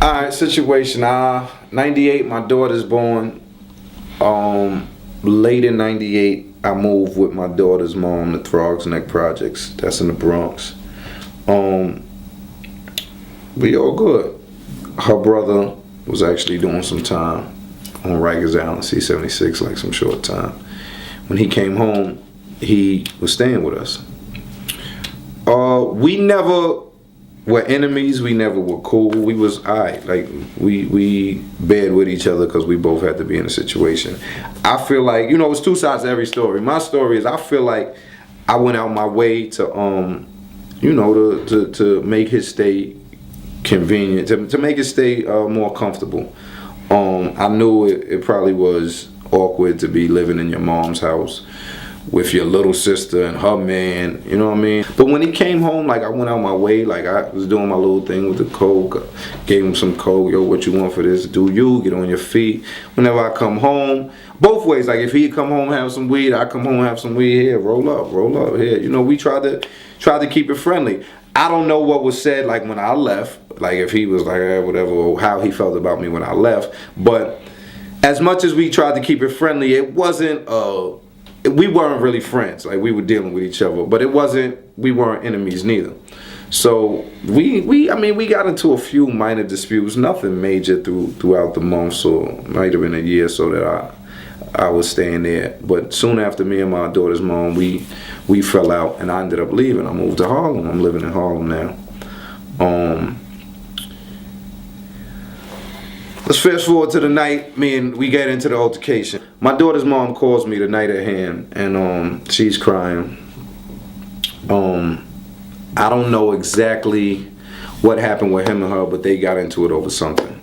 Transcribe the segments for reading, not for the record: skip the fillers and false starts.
Alright, situation. 98, my daughter's born. Late in 98, I moved with my daughter's mom to Throgs Neck Projects. That's in the Bronx. We all good. Her brother was actually doing some time on Rikers Island, C-76, like some short time. When he came home, he was staying with us. We never were enemies. We never were cool. We was alright. Like we bared with each other because we both had to be in a situation. I feel like, you know, it's two sides to every story. My story is I feel like I went out my way to you know, to make his stay convenient, to make it stay more comfortable. I knew it probably was awkward to be living in your mom's house with your little sister and her man, you know what I mean? But when he came home, like, I went out my way, like, I was doing my little thing with the coke, gave him some coke, yo, what you want for this? Do you, get on your feet. Whenever I come home, both ways, like, if he come home and have some weed, I come home and have some weed, here, roll up, here. You know, we tried to keep it friendly. I don't know what was said, like, when I left, like, if he was like, whatever, or how he felt about me when I left, but as much as we tried to keep it friendly, it wasn't, we weren't really friends. Like, we were dealing with each other, but we weren't enemies neither. So we got into a few minor disputes, nothing major throughout the months, or might have been a year or so that I was staying there. But soon after, me and my daughter's mom, we fell out, and I ended up leaving. I moved to Harlem. I'm living in Harlem now. Let's fast forward to the night we get into the altercation. My daughter's mom calls me the night at hand, and she's crying. I don't know exactly what happened with him and her, but they got into it over something.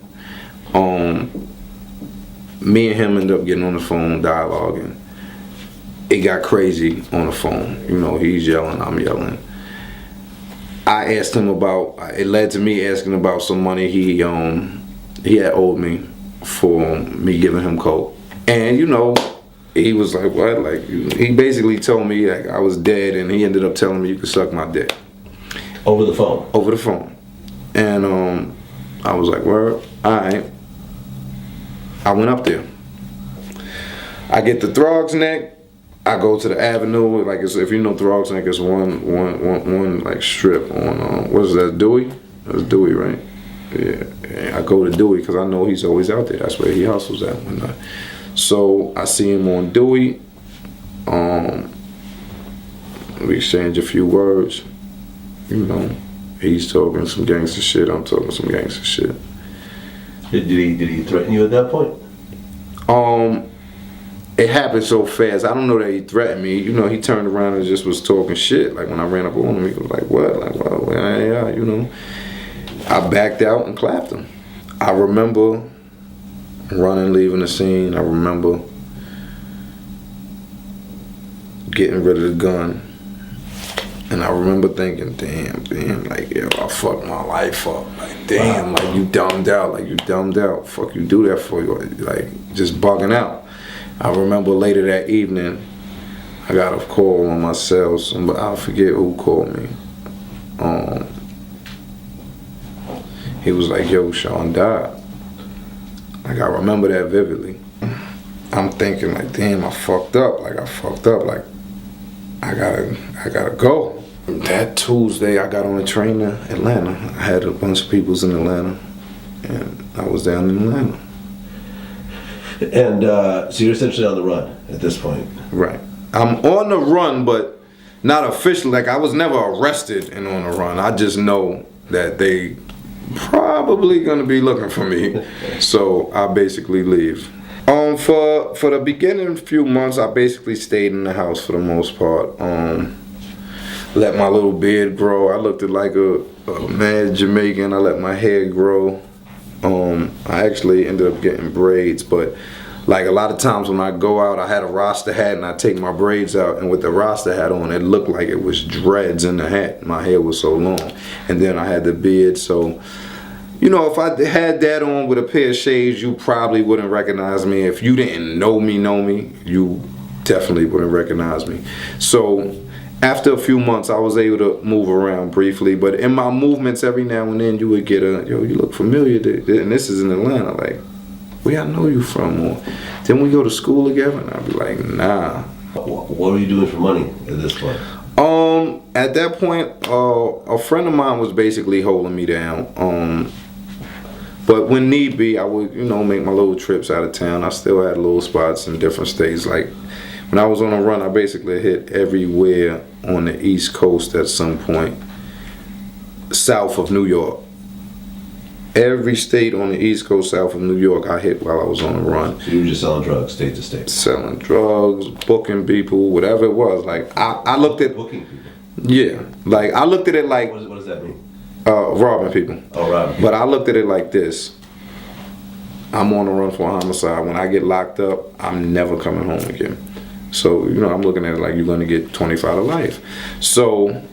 Me and him ended up getting on the phone, dialoguing. It got crazy on the phone. You know, he's yelling, I'm yelling. I asked him it led to me asking about some money he had owed me for me giving him coke. And, you know, he was like, what? Like, he basically told me, like, I was dead, and he ended up telling me you could suck my dick. Over the phone? Over the phone. And I was like, word, all right. I went up there. I get to Throgs Neck. I go to the Avenue. Like, if you know Throgs Neck, it's one like strip on, what is that, Dewey? That's Dewey, right? Yeah, I go to Dewey because I know he's always out there. That's where he hustles at. So I see him on Dewey. We exchange a few words. You know, he's talking some gangster shit. I'm talking some gangster shit. Did he threaten you at that point? It happened so fast. I don't know that he threatened me. You know, he turned around and just was talking shit. Like, when I ran up on him, he was like, what? Like, well, yeah, you know. I backed out and clapped him. I remember running, leaving the scene. I remember getting rid of the gun. And I remember thinking, damn, like, yo, I fucked my life up. Like, damn, like, you dumbed out. Fuck you do that for? Like, just bugging out. I remember later that evening, I got a call on my cell. I forget who called me. He was like, yo, Sean died. Like, I remember that vividly. I'm thinking, like, damn, I fucked up. Like, I gotta go. That Tuesday, I got on a train to Atlanta. I had a bunch of peoples in Atlanta, and I was down in Atlanta. And so you're essentially on the run at this point. Right. I'm on the run, but not officially. Like, I was never arrested and on the run. I just know that they probably gonna be looking for me, so I basically leave. For the beginning few months, I basically stayed in the house for the most part. Let my little beard grow. I looked like a mad Jamaican. I let my hair grow. I actually ended up getting braids, but like a lot of times when I go out, I had a Rasta hat and I take my braids out, and with the Rasta hat on, it looked like it was dreads in the hat. My hair was so long, and then I had the beard. So, you know, if I had that on with a pair of shades, you probably wouldn't recognize me. If you didn't know me, you definitely wouldn't recognize me. So after a few months, I was able to move around briefly. But in my movements, every now and then, you would get yo, you look familiar. And this is in Atlanta. Like, where I know you from? Or then we go to school together? And I'd be like, nah. What were you doing for money at this point? At that point, a friend of mine was basically holding me down. But when need be, I would, make my little trips out of town. I still had little spots in different states. Like, when I was on a run, I basically hit everywhere on the East Coast at some point, south of New York. Every state on the East Coast south of New York I hit while I was on a run. So you were just selling drugs, state to state? Selling drugs, booking people, whatever it was. Like, I looked at... Booking people? Yeah. Like, I looked at it like... What does that mean? Robbing people. Oh, robbing people. But I looked at it like this. I'm on the run for a homicide. When I get locked up, I'm never coming home again. So, I'm looking at it like you're going to get 25 to life. So,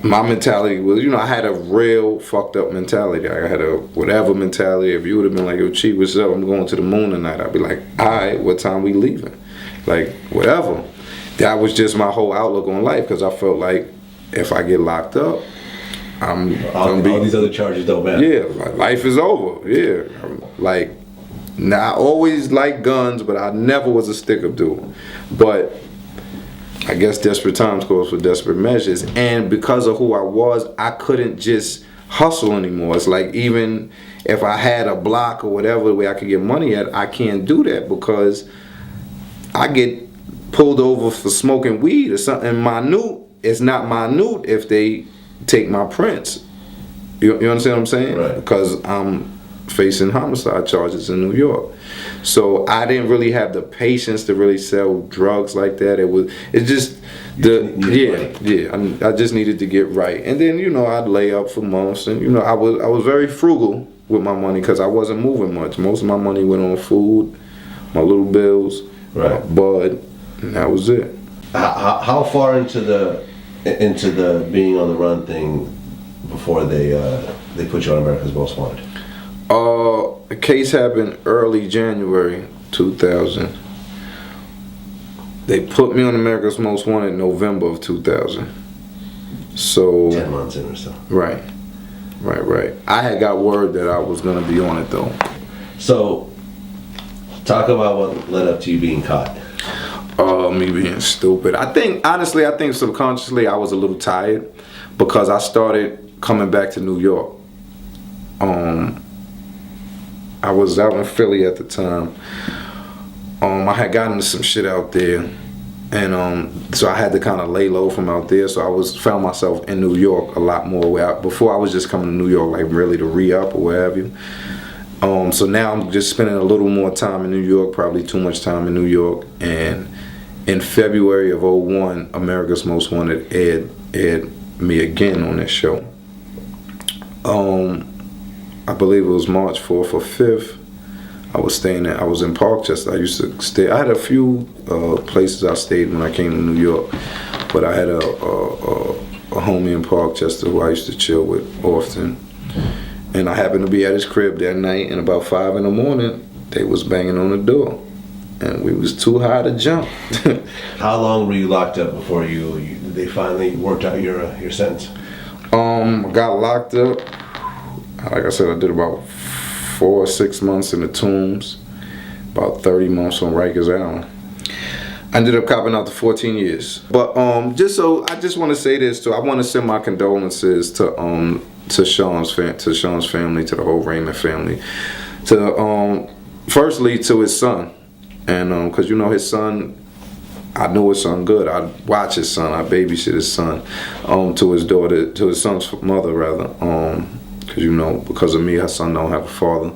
my mentality was, I had a real fucked up mentality. I had a whatever mentality. If you would have been like, yo, Chief, what's up? I'm going to the moon tonight. I'd be like, all right, what time we leaving? Like, whatever. That was just my whole outlook on life, because I felt like if I get locked up, all these other charges don't matter. Yeah, life is over. Yeah. Like, now I always liked guns, but I never was a stick-up dude. But I guess desperate times calls for desperate measures. And because of who I was, I couldn't just hustle anymore. It's like, even if I had a block or whatever where I could get money at, I can't do that because I get pulled over for smoking weed or something minute. It's not minute if they take my prints. You understand what I'm saying? Right. Because I'm facing homicide charges in New York. So I didn't really have the patience to really sell drugs like that. I just needed to get right. And then, I'd lay up for months, and I was very frugal with my money because I wasn't moving much. Most of my money went on food, my little bills, right, bud, and that was it. How far into the being on the run thing before they put you on America's Most Wanted? The case happened early January 2000. They put me on America's Most Wanted in November of 2000. So 10 months in or so. Right. I had got word that I was gonna be on it though. So, talk about what led up to you being caught. Me being stupid. I think subconsciously I was a little tired because I started coming back to New York. I was out in Philly at the time. I had gotten into some shit out there, and so I had to kind of lay low from out there. So I found myself in New York a lot more. Before I was just coming to New York like really to re-up or what have you. So now I'm just spending a little more time in New York, probably too much time in New York. And in February of 2001, America's Most Wanted aired me again on this show. I believe it was March 4th or 5th. I was in Parkchester. I used to stay. I had a few places I stayed when I came to New York, but I had a homie in Parkchester who I used to chill with often. And I happened to be at his crib that night, and about 5 in the morning, they was banging on the door. And we was too high to jump. How long were you locked up before they finally worked out your sentence? I got locked up. Like I said, I did about 4 or 6 months in the Tombs, about 30 months on Rikers Island. I ended up copping out to 14 years. But I just want to say this too. I want to send my condolences to Sean's family, to the whole Raymond family, firstly to his son, and because his son, I knew his son good. I watch his son. I babysit his son. To his son's mother rather. Because of me, her son don't have a father.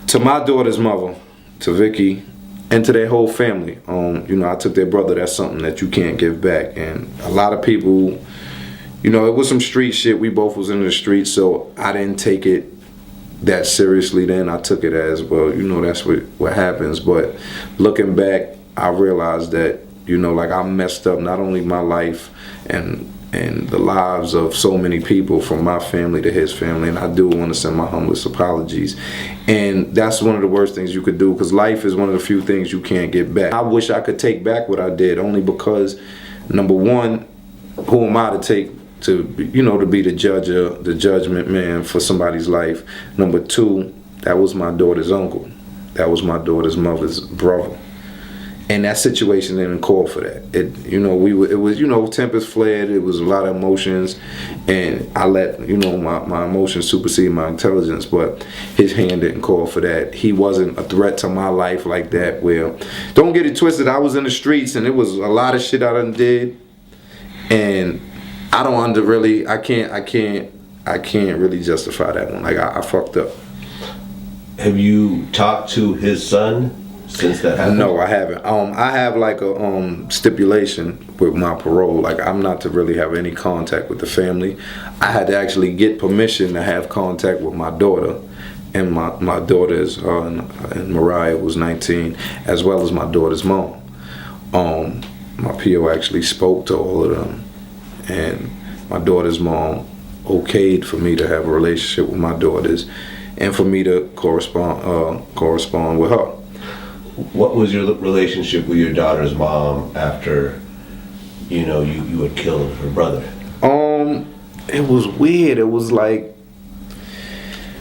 To my daughter's mother, to Vicky, and to their whole family. I took their brother. That's something that you can't give back. And a lot of people, it was some street shit. We both was in the streets, so I didn't take it that seriously then. I took it as, well, that's what happens. But looking back, I realized that, I messed up not only my life and the lives of so many people, from my family to his family, and I do want to send my humblest apologies. And that's one of the worst things you could do, because life is one of the few things you can't get back. I wish I could take back what I did, only because number one, who am I to take to be the judge of the judgment man for somebody's life? Number two, that was my daughter's uncle. That was my daughter's mother's brother. And that situation didn't call for that. It was tempers flared. It was a lot of emotions, and I let my emotions supersede my intelligence. But his hand didn't call for that. He wasn't a threat to my life like that. Where, don't get it twisted. I was in the streets, and it was a lot of shit I done did, and I can't really justify that one. Like I fucked up. Have you talked to his son since that happened? No, I haven't. I have like a stipulation with my parole. Like, I'm not to really have any contact with the family. I had to actually get permission to have contact with my daughter, and my daughters, and Mariah was 19, as well as my daughter's mom. My PO actually spoke to all of them, and my daughter's mom okayed for me to have a relationship with my daughters, and for me to correspond with her. What was your relationship with your daughter's mom after, you had killed her brother? It was weird. It was like,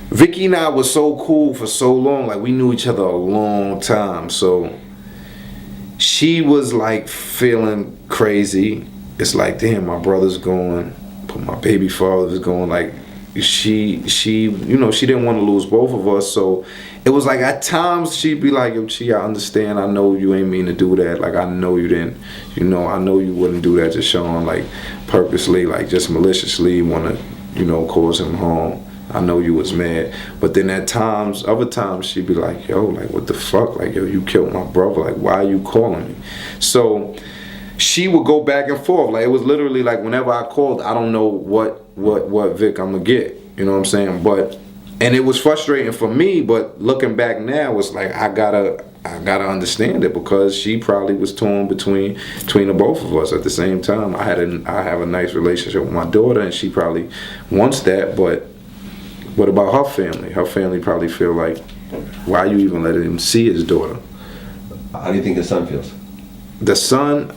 Vicky and I was so cool for so long. Like, we knew each other a long time. So she was like feeling crazy. It's like, damn, my brother's gone, but my baby father's gone. Like, she didn't want to lose both of us. So it was like, at times she'd be like, yo, Chi, I understand. I know you ain't mean to do that. Like, I know you didn't, I know you wouldn't do that to Sean, like, purposely, like, just maliciously want to, cause him harm. I know you was mad. But then other times she'd be like, yo, like, what the fuck? Like, yo, you killed my brother. Like, why are you calling me? So she would go back and forth. Like, it was literally like, whenever I called, I don't know what Vic I'm gonna get. You know what I'm saying? And it was frustrating for me, but looking back now, it's like, I gotta understand it, because she probably was torn between the both of us at the same time. I have a nice relationship with my daughter, and she probably wants that, but what about her family? Her family probably feel like, why you even letting him see his daughter? How do you think his son feels? The son,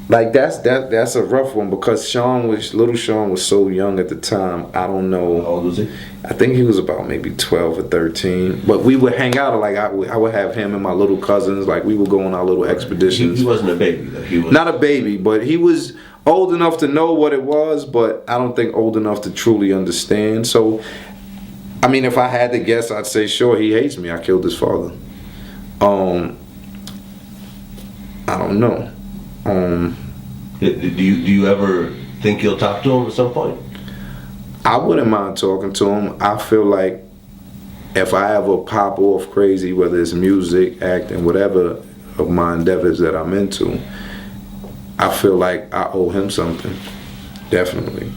like, that's a rough one, because little Sean was so young at the time. I don't know. How old was he? I think he was about maybe 12 or 13. But we would hang out, like, I would have him and my little cousins, like, we would go on our little expeditions. He wasn't a baby, though. He was not a baby, but he was old enough to know what it was, but I don't think old enough to truly understand. So, I mean, if I had to guess, I'd say, sure, he hates me. I killed his father. I don't know. Do you ever think you'll talk to him at some point? I wouldn't mind talking to him. I feel like if I ever pop off crazy, whether it's music, acting, whatever of my endeavors that I'm into, I feel like I owe him something. Definitely.